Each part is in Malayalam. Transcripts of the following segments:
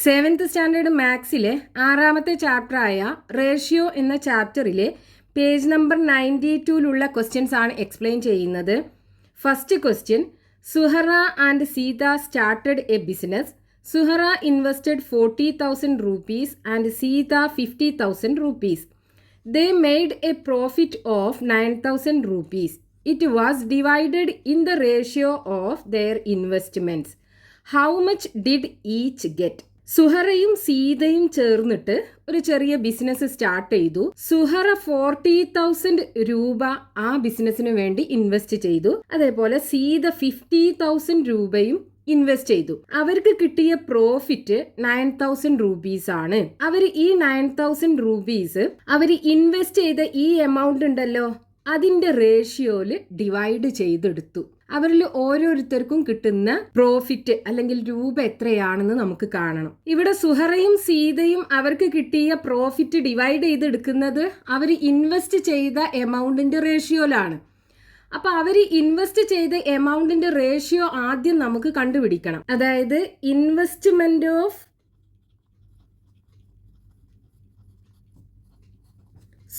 സെവൻത്ത് സ്റ്റാൻഡേർഡ് മാത്സിലെ 6ാമത്തെ ചാപ്റ്ററായ റേഷ്യോ എന്ന ചാപ്റ്ററിലെ പേജ് നമ്പർ 92-ലുള്ള ക്വസ്റ്റ്യൻസ് ആണ് എക്സ്പ്ലെയിൻ ചെയ്യുന്നത്. First question, Suhara and Seetha started a business. Suhara invested 40,000 rupees and Seetha 50,000 rupees. They made a profit of 9,000 rupees. It was divided in the ratio of their investments. How much did each get? സുഹറയും സീതയും ചേർന്നിട്ട് ഒരു ചെറിയ ബിസിനസ് സ്റ്റാർട്ട് ചെയ്തു. സുഹറ 40,000 രൂപ ആ ബിസിനസ്സിന് വേണ്ടി ഇൻവെസ്റ്റ് ചെയ്തു. അതേപോലെ സീത 50,000 രൂപയും ഇൻവെസ്റ്റ് ചെയ്തു. അവർക്ക് കിട്ടിയ പ്രോഫിറ്റ് 9,000 rupees ആണ്. അവർ ഈ 9,000 rupees അവർ ഇൻവെസ്റ്റ് ചെയ്ത ഈ എമൗണ്ട് ഉണ്ടല്ലോ, അതിന്റെ റേഷ്യോയില് ഡിവൈഡ് ചെയ്തെടുത്തു. അവരിൽ ഓരോരുത്തർക്കും കിട്ടുന്ന പ്രോഫിറ്റ് അല്ലെങ്കിൽ രൂപ എത്രയാണെന്ന് നമുക്ക് കാണണം. ഇവിടെ സുഹറയും സീതയും അവർക്ക് കിട്ടിയ പ്രോഫിറ്റ് ഡിവൈഡ് ചെയ്തെടുക്കുന്നത് അവർ ഇൻവെസ്റ്റ് ചെയ്ത എമൗണ്ടിന്റെ റേഷ്യോയിലാണ്. അപ്പൊ അവർ ഇൻവെസ്റ്റ് ചെയ്ത എമൗണ്ടിന്റെ റേഷ്യോ ആദ്യം നമുക്ക് കണ്ടുപിടിക്കണം. അതായത് investment of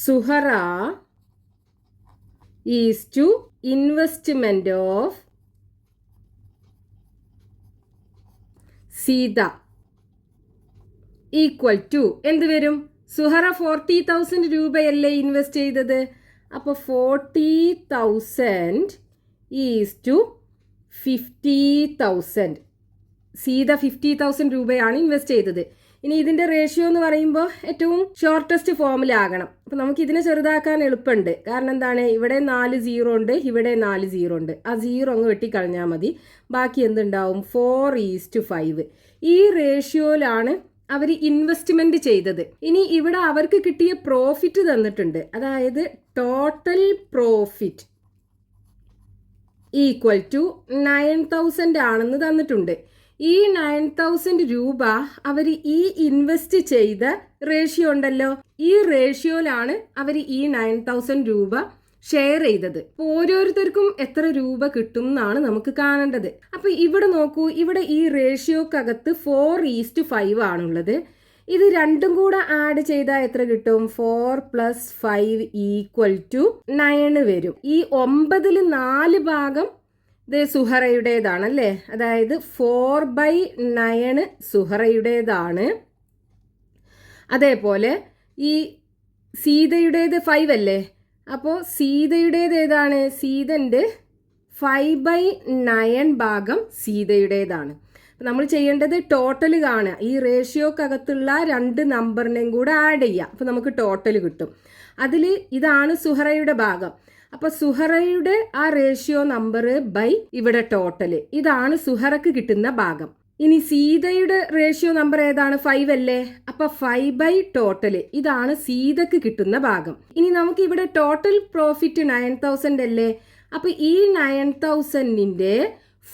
Suhara is to investment of Seetha equal to എന്ത് വരും? സുഹറ 40,000 രൂപയല്ലേ ഇൻവെസ്റ്റ് ചെയ്തത്. അപ്പോൾ 40,000 ഈസ് ടു 50,000. സീത 50,000 രൂപയാണ് ഇൻവെസ്റ്റ് ചെയ്തത്. ഇനി ഇതിന്റെ റേഷ്യോ എന്ന് പറയുമ്പോൾ ഏറ്റവും ഷോർട്ടസ്റ്റ് ഫോമിലാകണം. അപ്പൊ നമുക്ക് ഇതിനെ ചെറുതാക്കാൻ എളുപ്പമുണ്ട്. കാരണം എന്താണ്, ഇവിടെ 4 0 ഉണ്ട്, ഇവിടെ 4 0 ഉണ്ട്. ആ 0 അങ്ങ് വെട്ടിക്കളഞ്ഞാൽ മതി. ബാക്കി എന്തുണ്ടാവും? 4:5. ഈ റേഷ്യോയിലാണ് അവർ ഇൻവെസ്റ്റ്മെന്റ് ചെയ്തത്. ഇനി ഇവിടെ അവർക്ക് കിട്ടിയ പ്രോഫിറ്റ് തന്നിട്ടുണ്ട്. അതായത് ടോട്ടൽ പ്രോഫിറ്റ് ഈക്വൽ ടു 9,000 ആണെന്ന് തന്നിട്ടുണ്ട്. ഈ 9,000 രൂപ അവർ ഈ ഇൻവെസ്റ്റ് ചെയ്ത റേഷ്യോ ഉണ്ടല്ലോ, ഈ റേഷ്യോയിലാണ് അവർ ഈ 9,000 രൂപ ഷെയർ ചെയ്തത്. ഓരോരുത്തർക്കും എത്ര രൂപ കിട്ടും എന്നാണ് നമുക്ക് കാണേണ്ടത്. അപ്പൊ ഇവിടെ നോക്കൂ, ഇവിടെ ഈ റേഷ്യോക്കകത്ത് 4:5 ആണുള്ളത്. ഇത് രണ്ടും കൂടെ ആഡ് ചെയ്താൽ എത്ര കിട്ടും? 4 + 5 = 9 വരും. ഈ 9-ൽ 4 ഭാഗം ഇത് സുഹറയുടേതാണല്ലേ. അതായത് 4/9 സുഹറയുടേതാണ്. അതേപോലെ ഈ സീതയുടേത് 5 അല്ലേ. അപ്പോൾ സീതയുടേത് ഏതാണ്? സീതന്റെ 5/9 ഭാഗം സീതയുടേതാണ്. നമ്മൾ ചെയ്യേണ്ടത് ടോട്ടൽ കാണുക. ഈ റേഷ്യോക്കകത്തുള്ള 2 നമ്പറിനെയും കൂടെ ആഡ് ചെയ്യുക. അപ്പോൾ നമുക്ക് ടോട്ടൽ കിട്ടും. അതിൽ ഇതാണ് സുഹറയുടെ ഭാഗം. അപ്പൊ സുഹറയുടെ ആ റേഷ്യോ നമ്പർ ബൈ ഇവിടെ ടോട്ടൽ, ഇതാണ് സുഹറക്ക് കിട്ടുന്ന ഭാഗം. ഇനി സീതയുടെ റേഷ്യോ നമ്പർ ഏതാണ്? 5 അല്ലേ. അപ്പൊ 5 ടോട്ടൽ, ഇതാണ് സീതക്ക് കിട്ടുന്ന ഭാഗം. ഇനി നമുക്ക് ഇവിടെ ടോട്ടൽ പ്രോഫിറ്റ് 9,000 അല്ലേ. അപ്പൊ ഈ 9,000-ന്റെ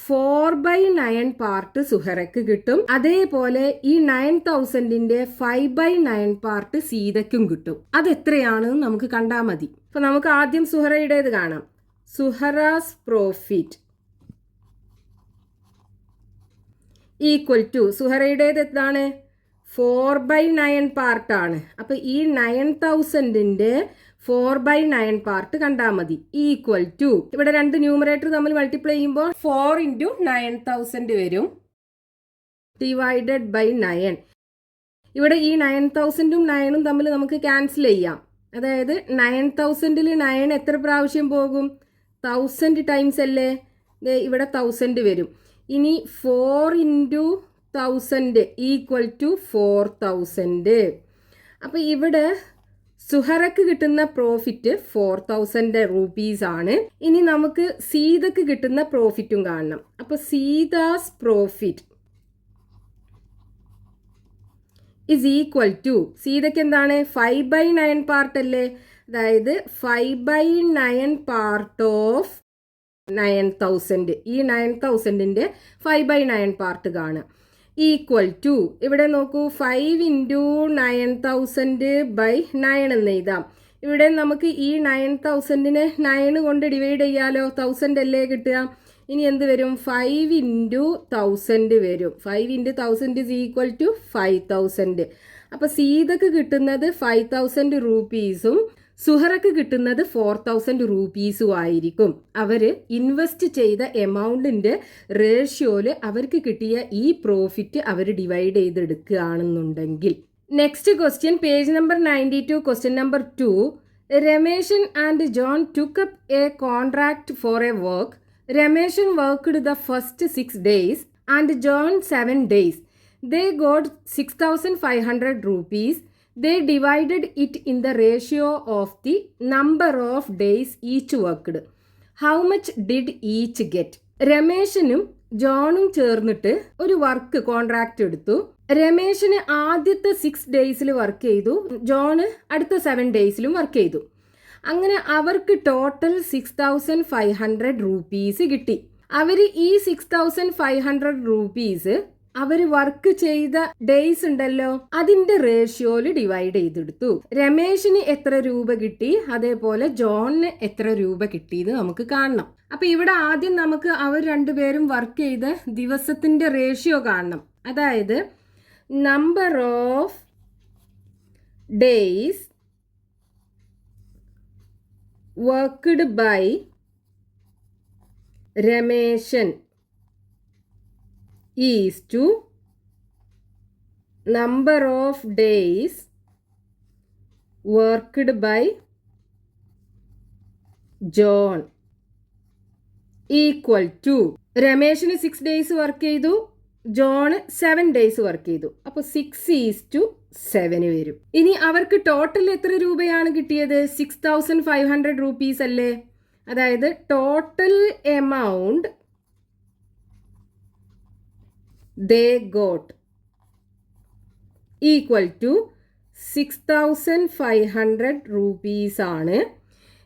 4/9 പാർട്ട് സുഹറക്ക് കിട്ടും. അതേപോലെ ഈ 9,000-ന്റെ 5/9 പാർട്ട് സീതയ്ക്കും കിട്ടും. അതെത്രയാണെന്ന് നമുക്ക് കണ്ടാൽ മതി. അപ്പൊ നമുക്ക് ആദ്യം സുഹറയുടേത് കാണാം. സുഹറാസ് പ്രോഫിറ്റ് ഈക്വൽ ടു, സുഹറയുടേത് എന്താണ്? 4/9 പാർട്ടാണ്. അപ്പൊ ഈ 9,000-ന്റെ 4/9 പാർട്ട് കണ്ടാൽ മതി. ഈക്വൽ ടു, ഇവിടെ 2 ന്യൂമറേറ്റർ തമ്മിൽ മൾട്ടിപ്ലൈ ചെയ്യുമ്പോൾ 4 × 9,000 വരും, ഡിവൈഡഡ് ബൈ 9. ഇവിടെ ഈ 9,000-ഉം 9-ഉം തമ്മിൽ നമുക്ക് ക്യാൻസൽ ചെയ്യാം. അതായത് 9,000-ൽ 9 എത്ര പ്രാവശ്യം പോകും? 1000 ടൈംസ് അല്ലേ. ഇവിടെ 1000 വരും. ഇനി 4 × 1000 ഈക്വൽ ടു 4,000. അപ്പൊ ഇവിടെ സുഹറക്ക് കിട്ടുന്ന പ്രോഫിറ്റ് 4,000 rupees ആണ്. ഇനി നമുക്ക് സീതക്ക് കിട്ടുന്ന പ്രോഫിറ്റും കാണണം. അപ്പൊ Sita's profit is equal to, സീതയ്ക്ക് എന്താണ്? 5/9 പാർട്ട് അല്ലേ. അതായത് 5/9 പാർട്ട് ഓഫ് 9,000. ഈ 9,000-ന്റെ 5/9 പാർട്ട് കാണുക. ഈക്വൽ ടു, ഇവിടെ നോക്കൂ, 5 × 9,000/9 എന്ന് എഴുതാം. ഇവിടെ നമുക്ക് ഈ 9,000-നെ 9 കൊണ്ട് ഡിവൈഡ് ചെയ്യാലോ. 1000 അല്ലേ കിട്ടുക. ഇനി എന്ത് വരും? 5 × 1000 വരും. 5 × 1000 is equal to 5000. അപ്പോൾ സീതക്ക് കിട്ടുന്നത് 5000 രൂപീസും സുഹറക്ക് കിട്ടുന്നത് 4000 രൂപീസും ആയിരിക്കും. അവർ ഇൻവെസ്റ്റ് ചെയ്ത എമൗണ്ടിൻ്റെ റേഷ്യോയിൽ അവർക്ക് കിട്ടിയ ഈ പ്രോഫിറ്റ് അവർ ഡിവൈഡ് ചെയ്തെടുക്കുകയാണെന്നുണ്ടെങ്കിൽ. Next question, page number 92, question number 2. Rameshan and John took up a contract for a work. Rameshan worked the first 6 days and John 7 days. They got 6,500 rupees. They divided it in the ratio of the number of days each worked. How much did each get? രമേശനും ജോണും ചേർന്നിട്ട് ഒരു വർക്ക് കോൺട്രാക്റ്റ് എടുത്തു. രമേശന് ആദ്യത്തെ 6 ഡേയ്സിൽ വർക്ക് ചെയ്തു, ജോണ് അടുത്ത 7 ഡേയ്സിലും വർക്ക് ചെയ്തു. അങ്ങനെ അവർക്ക് ടോട്ടൽ 6,500 രൂപീസ് കിട്ടി. അവർ ഈ 6,500 രൂപീസ് അവർ വർക്ക് ചെയ്ത ഡേയ്സ് ഉണ്ടല്ലോ അതിന്റെ റേഷ്യോയിൽ ഡിവൈഡ് ചെയ്തെടുത്തു. രമേശിന് എത്ര രൂപ കിട്ടി, അതേപോലെ ജോണിന് എത്ര രൂപ കിട്ടിയെന്ന് നമുക്ക് കാണണം. അപ്പൊ ഇവിടെ ആദ്യം നമുക്ക് അവർ രണ്ടുപേരും വർക്ക് ചെയ്ത ദിവസത്തിന്റെ റേഷ്യോ കാണണം. അതായത് number of days worked by Rameshan is to number of days worked by John equal to രമേശിന് 6 days work ചെയ്തു, ജോണ് 7 ഡേയ്സ് വർക്ക് ചെയ്തു. അപ്പോൾ 6:7 വരും. ഇനി അവർക്ക് ടോട്ടൽ എത്ര രൂപയാണ് കിട്ടിയത്? 6,500 രൂപീസ് അല്ലേ? അതായത് total amount they got equal to 6,500 rupees ആണ്.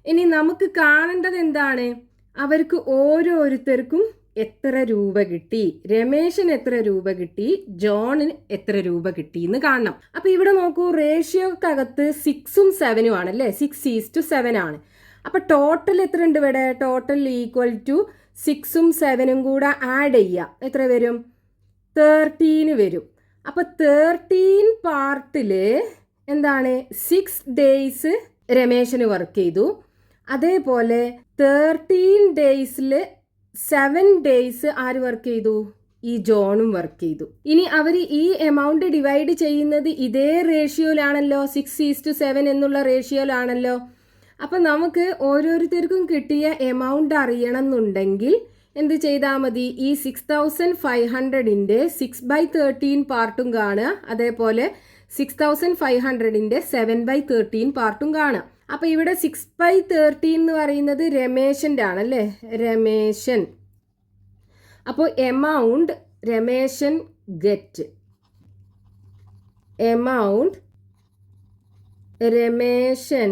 ഇനി നമുക്ക് കാണേണ്ടത് എന്താണ്? അവർക്ക് ഓരോരുത്തർക്കും എത്ര രൂപ കിട്ടി, രമേശന് എത്ര രൂപ കിട്ടി, ജോണിന് എത്ര രൂപ കിട്ടി എന്ന് കാണണം. അപ്പൊ ഇവിടെ നോക്കൂ, റേഷ്യോക്കകത്ത് 6ഉം 7ഉം ആണ് അല്ലേ? 6:7 ആണ്. അപ്പൊ ടോട്ടൽ എത്ര ഉണ്ട് ഇവിടെ? ടോട്ടൽ ഈക്വൽ ടു 6ഉം 7ഉം കൂടെ ആഡ് ചെയ്യുക, എത്ര വരും? 13 വരും. അപ്പോൾ 13 പാർട്ടിൽ എന്താണ്? 6 ഡേയ്സ് രമേശന് വർക്ക് ചെയ്തു. അതേപോലെ 13 ഡേയ്സിൽ 7 ഡേയ്സ് ആര് വർക്ക് ചെയ്തു? ഈ ജോണും വർക്ക് ചെയ്തു. ഇനി അവർ ഈ എമൗണ്ട് ഡിവൈഡ് ചെയ്യുന്നത് ഇതേ റേഷ്യോയിലാണല്ലോ, 6:7 എന്നുള്ള റേഷ്യോയിലാണല്ലോ. അപ്പം നമുക്ക് ഓരോരുത്തർക്കും കിട്ടിയ എമൗണ്ട് അറിയണം എന്നുണ്ടെങ്കിൽ എന്ത് ചെയ്താൽ മതി? ഈ 6,500ന്റെ 6/13 പാർട്ടും കാണുക, അതേപോലെ 6,500ന്റെ 7/13 പാർട്ടും കാണുക. അപ്പൊ ഇവിടെ 6/13 എന്ന് പറയുന്നത് രമേശന്റെ ആണല്ലേ, രമേശൻ. അപ്പോൾ amount Rameshan get, amount Rameshan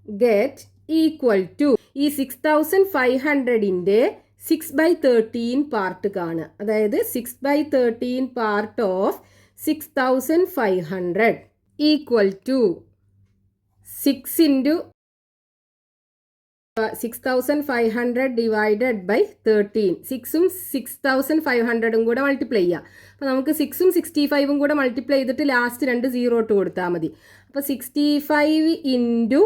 get equal to ഈ 6,500ന്റെ 6/13 പാർട്ട് കാണുക. അതായത് 6/13 part of 6,500 equal to 6,500 divided by 13. 6ഉം 6,500ഉം കൂടെ മൾട്ടിപ്ലൈ ചെയ്യുക. അപ്പോൾ നമുക്ക് 6ഉം 65ഉം കൂടെ മൾട്ടിപ്ലൈ ചെയ്തിട്ട് ലാസ്റ്റ് 2 0 ഇട്ട് കൊടുത്താൽ മതി. അപ്പോൾ 65 ഇൻറ്റു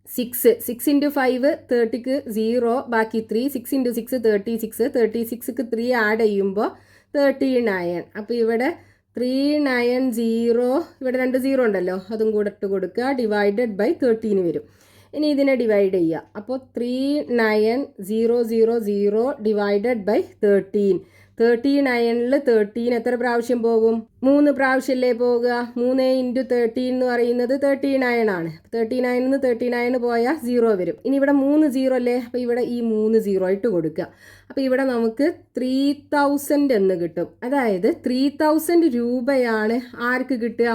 6 × 5 30ക്ക് 0, ബാക്കി 3. 6 × 6 36, 36ക്ക് 3 ആഡ് ചെയ്യുമ്പോൾ 39. അപ്പോൾ ഇവിടെ 390, ഇവിടെ 2 0 ഉണ്ടല്ലോ, അതും കൂടെ ഇട്ട് കൊടുക്കുക, ഡിവൈഡഡ് ബൈ 13 വരും. ഇനി ഇതിനെ ഡിവൈഡ് ചെയ്യുക. അപ്പോൾ 39000 ഡിവൈഡഡ് ബൈ 13. 39ൽ 13 എത്ര പ്രാവശ്യം പോകും? 3 പ്രാവശ്യമല്ലേ പോകുക. 3 × 13 എന്ന് പറയുന്നത് 39 ആണ്. 39 39 പോയാൽ 0 വരും. ഇനി ഇവിടെ 3 0 അല്ലേ, അപ്പോൾ ഇവിടെ ഈ 3 0 ഇട്ട് കൊടുക്കുക. അപ്പോൾ ഇവിടെ നമുക്ക് 3000 എന്ന് കിട്ടും. അതായത് 3000 രൂപയാണ് ആർക്ക് കിട്ടുക?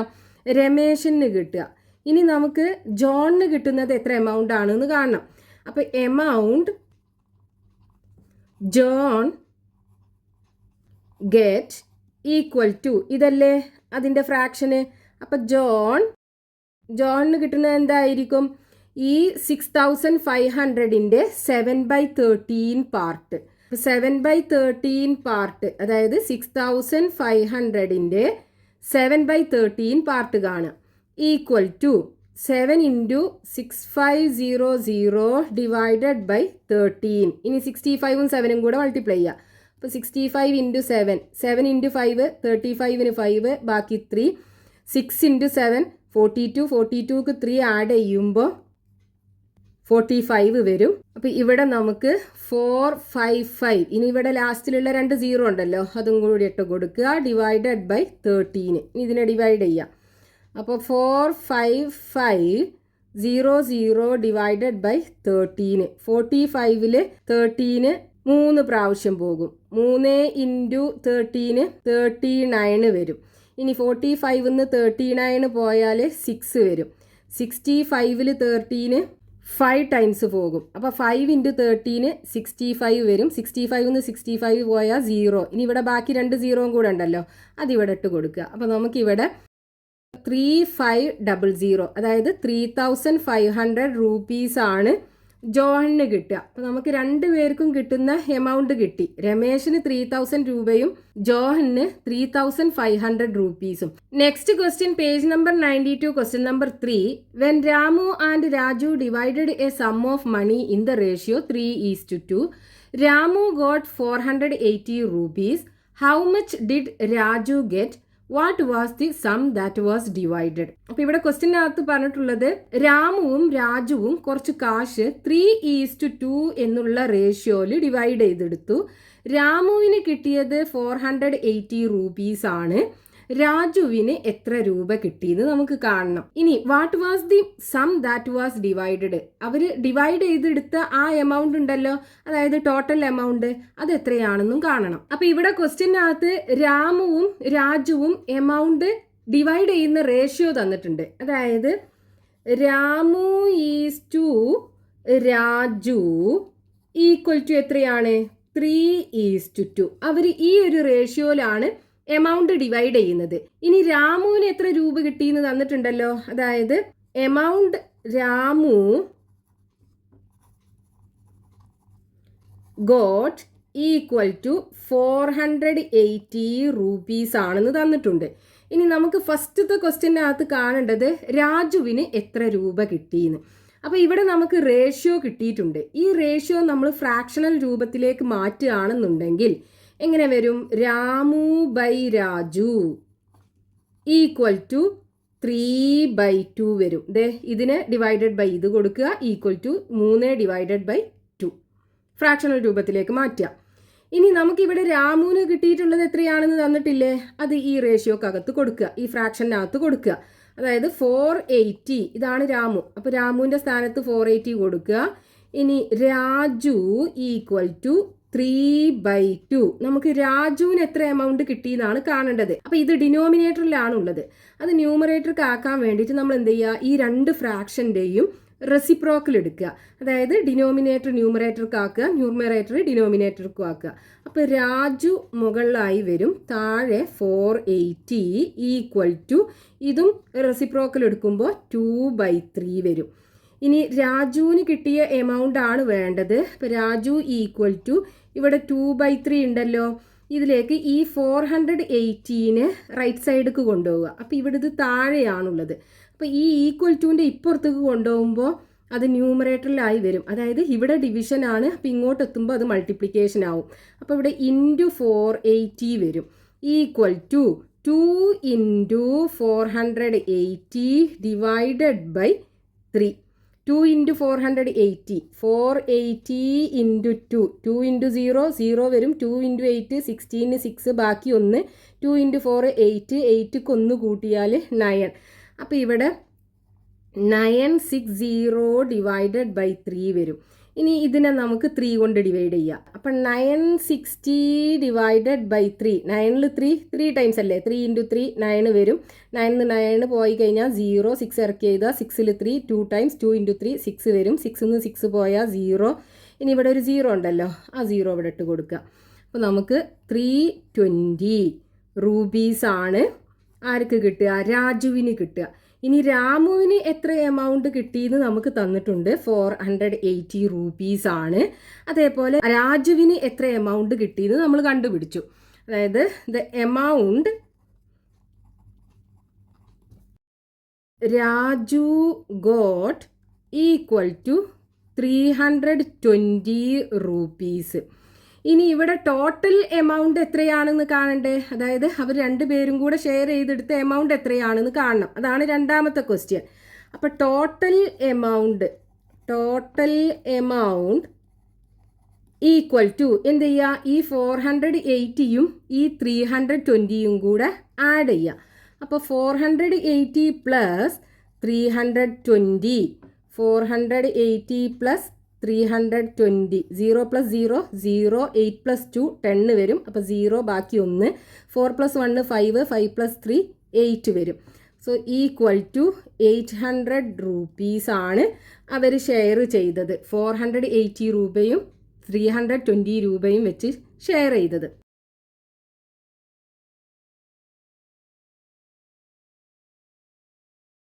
രമേശന് കിട്ടുക. ഇനി നമുക്ക് ജോണിന് കിട്ടുന്നത് എത്ര എമൗണ്ട് ആണെന്ന് കാണണം. അപ്പോൾ amount John get equal to, ഇതല്ലേ അതിൻ്റെ ഫ്രാക്ഷന്. അപ്പം ജോണിന് കിട്ടുന്നത് എന്തായിരിക്കും? ഈ 6500-ന്റെ 7/13 പാർട്ട്. 7/13 പാർട്ട്, അതായത് 6500-ന്റെ 7/13 പാർട്ട് കാണുക. Equal to 7 × 6500 divided by 13. ഇനി 65-ഉം 7-ഉം കൂടെ മൾട്ടിപ്ലൈ ചെയ്യുക. അപ്പോൾ 65 × 7, 7 × 5, 35-ന് 5, ബാക്കി 3, 6 × 7, 42, 42ക്ക് 3 ആഡ് ചെയ്യുമ്പോൾ 45 വരും. അപ്പോൾ ഇവിടെ നമുക്ക് 455, ഇനി ഇവിടെ ലാസ്റ്റിലുള്ള 2 0 ഉണ്ടല്ലോ, അതും കൂടി ഇട്ട് കൊടുക്കുക, ഡിവൈഡഡ് ബൈ 13. ഇനി ഇതിനെ ഡിവൈഡ് ചെയ്യാം. അപ്പോൾ 45500 ഡിവൈഡഡ് ബൈ 13. 45-ൽ 13 3 പ്രാവശ്യം പോകും. 3 × 13 39 വരും. ഇനി 45-ന്ന് 39 പോയാൽ 6 വരും. 65-ൽ 13 5 ടൈംസ് പോകും. അപ്പോൾ 5 × 13 65 വരും. 65-ന്ന് 65 പോയാൽ 0. ഇനി ഇവിടെ ബാക്കി 2 0 കൂടെ ഉണ്ടല്ലോ, അതിവിടെ ഇട്ട് കൊടുക്കുക. അപ്പോൾ നമുക്കിവിടെ 3500, അതായത് 3500 രൂപീസാണ് ജോഹന് കിട്ടുക. അപ്പോൾ നമുക്ക് 2 പേർക്കും കിട്ടുന്ന എമൗണ്ട് കിട്ടി. രമേശിന് 3000 രൂപയും ജോഹന് 3500 രൂപീസും. Next question, page number 92, question number 3. When Ramu and Raju divided a sum of money in the ratio 3:2, Ramu got 480 rupees. How much did Raju get? What was the sum that was divided? അപ്പൊ ഇവിടെ ക്വസ്റ്റ്യനകത്ത് പറഞ്ഞിട്ടുള്ളത് രാമുവും രാജുവും കുറച്ച് കാശ് 3:2 എന്നുള്ള റേഷ്യോയിൽ ഡിവൈഡ് ചെയ്തെടുത്തു. രാമുവിന് കിട്ടിയത് 480 രൂപീസ് ആണ്. രാജുവിന് എത്ര രൂപ കിട്ടിയെന്ന് നമുക്ക് കാണണം. ഇനി what was the sum that was divided? അവർ ഡിവൈഡ് ചെയ്തെടുത്ത ആ എമൗണ്ട് ഉണ്ടല്ലോ, അതായത് ടോട്ടൽ എമൗണ്ട്, അത് എത്രയാണെന്നും കാണണം. അപ്പൊ ഇവിടെ ക്വസ്റ്റ്യനകത്ത് രാമുവും രാജുവും എമൗണ്ട് ഡിവൈഡ് ചെയ്യുന്ന റേഷ്യോ തന്നിട്ടുണ്ട്. അതായത് Ramu is to Raju equal to എത്രയാണ്? 3:2. അവർ ഈ ഒരു റേഷ്യോയിലാണ് എമൗണ്ട് ഡിവൈഡ് ചെയ്യുന്നത്. ഇനി രാമുവിന് എത്ര രൂപ കിട്ടിയെന്ന് തന്നിട്ടുണ്ടല്ലോ, അതായത് amount Ramu got equal to 480 rupees ആണെന്ന് തന്നിട്ടുണ്ട്. ഇനി നമുക്ക് ഫസ്റ്റത്തെ ക്വസ്റ്റ്യനകത്ത് കാണേണ്ടത് രാജുവിന് എത്ര രൂപ കിട്ടിയെന്ന്. അപ്പോൾ ഇവിടെ നമുക്ക് റേഷ്യോ കിട്ടിയിട്ടുണ്ട്. ഈ റേഷ്യോ നമ്മൾ ഫ്രാക്ഷണൽ രൂപത്തിലേക്ക് മാറ്റുകയാണെന്നുണ്ടെങ്കിൽ എങ്ങനെ വരും? Ramu by Raju equal to 3/2 വരും. ഇതിന് ഡിവൈഡഡ് ബൈ ഇത് കൊടുക്കുക, ഈക്വൽ ടു 3/2. ഫ്രാക്ഷണൽ രൂപത്തിലേക്ക് മാറ്റുക. ഇനി നമുക്കിവിടെ രാമുവിന് കിട്ടിയിട്ടുള്ളത് എത്രയാണെന്ന് തന്നിട്ടില്ലേ, അത് ഈ റേഷ്യോക്കകത്ത് കൊടുക്കുക, ഈ ഫ്രാക്ഷനകത്ത് കൊടുക്കുക. അതായത് 480, ഇതാണ് രാമു. അപ്പോൾ രാമുവിൻ്റെ സ്ഥാനത്ത് 480 കൊടുക്കുക. ഇനി രാജു ഈക്വൽ ടു 3/2. നമുക്ക് രാജുവിന് എത്ര എമൗണ്ട് കിട്ടിയെന്നാണ് കാണേണ്ടത്. അപ്പോൾ ഇത് ഡിനോമിനേറ്ററിലാണുള്ളത്. അത് ന്യൂമറേറ്റർക്ക് ആക്കാൻ വേണ്ടിയിട്ട് നമ്മൾ എന്ത് ചെയ്യുക? ഈ 2 ഫ്രാക്ഷൻ്റെയും റെസിപ്രോക്കൽ എടുക്കുക. അതായത് ഡിനോമിനേറ്റർ ന്യൂമറേറ്റർക്ക് ആക്കുക, ന്യൂമറേറ്റർ ഡിനോമിനേറ്റർക്കും ആക്കുക. അപ്പോൾ രാജു മുകളിലായി വരും, താഴെ 480 ഈക്വൽ ടു ഇതും റെസിപ്രോക്കൽ എടുക്കുമ്പോൾ 2/3 വരും. ഇനി രാജുവിന് കിട്ടിയ എമൗണ്ട് ആണ് വേണ്ടത്. അപ്പോൾ രാജു ഈക്വൽ ടു ഇവിടെ 2/3 ഉണ്ടല്ലോ, ഇതിലേക്ക് ഈ 480നെ റൈറ്റ് സൈഡിലേക്ക് കൊണ്ടുപോവുക. അപ്പോൾ ഇവിടെ ഇത് താഴെയാണുള്ളത്. അപ്പോൾ ഈ ഈക്വൽ ടുവിൻ്റെ ഇപ്പുറത്തേക്ക് കൊണ്ടുപോകുമ്പോൾ അത് ന്യൂമറേറ്ററിലായി വരും. അതായത് ഇവിടെ ഡിവിഷൻ ആണ്, അപ്പോൾ ഇങ്ങോട്ട് എത്തുമ്പോൾ അത് മൾട്ടിപ്ലിക്കേഷൻ ആവും. അപ്പോൾ ഇവിടെ ഇൻറ്റു 480 വരും, ഈക്വൽ ടു 2 × 480 ഡിവൈഡഡ് ബൈ 3. 2 × 480, 480 × 2, 2 × 0, 0 വരും. 2 × 8, 16, 6, ബാക്കി 1. 2 × 4, 8, 8ക്ക് 1 കൂട്ടിയാൽ 9. അപ്പോൾ ഇവിടെ 960 ഡിവൈഡഡ് ബൈ 3 വരും. ഇനി ഇതിനെ നമുക്ക് 3 കൊണ്ട് ഡിവൈഡ് ചെയ്യാം. അപ്പം 960 ഡിവൈഡഡ് ബൈ 3, 9ൽ 3 ടൈംസ് അല്ലേ, 3 × 3 9 വരും. 9ന്ന് 9 പോയി കഴിഞ്ഞാൽ 0, 6 ഇറക്കി എഴുതുക. 6ൽ 3 2 ടൈംസ്, 2 × 3 6 വരും. 6ന്ന് 6 പോയാൽ 0. ഇനി ഇവിടെ ഒരു 0 ഉണ്ടല്ലോ, ആ 0 ഇവിടെ ഇട്ട് കൊടുക്കുക. അപ്പോൾ നമുക്ക് 320 രൂപീസാണ് ആർക്ക് കിട്ടുക? രാജുവിന് കിട്ടുക. ഇനി രാമുവിന് എത്ര എമൗണ്ട് കിട്ടിയെന്ന് നമുക്ക് തന്നിട്ടുണ്ട്, 480 rupees ആണ്. അതേപോലെ രാജുവിന് എത്ര എമൗണ്ട് കിട്ടിയെന്ന് നമ്മൾ കണ്ടുപിടിച്ചു. അതായത് the amount Raju got equal to 320 rupees. ഇനി ഇവിടെ ടോട്ടൽ എമൗണ്ട് എത്രയാണെന്ന് കാണണ്ടേ, അതായത് അവർ രണ്ടുപേരും കൂടെ ഷെയർ ചെയ്തെടുത്ത എമൗണ്ട് എത്രയാണെന്ന് കാണണം. അതാണ് രണ്ടാമത്തെ ക്വസ്റ്റ്യൻ. അപ്പോൾ ടോട്ടൽ എമൗണ്ട് ഈക്വൽ ടു എന്ത് ചെയ്യുക, ഈ 480യും ഈ 320യും കൂടെ ആഡ് ചെയ്യുക. അപ്പോൾ 480 പ്ലസ് 320, 480 പ്ലസ് 320, 0 പ്ലസ് 0 0, 8 പ്ലസ് 2 10 വരും. അപ്പോൾ 0 ബാക്കി 1, 4 പ്ലസ് 1 5, 5 പ്ലസ് 3 8 വരും. സോ ഈക്വൽ ടു 800 rupees ആണ് അവർ ഷെയർ ചെയ്തത്. 480 രൂപയും 320 രൂപയും വെച്ച് ഷെയർ ചെയ്തത്.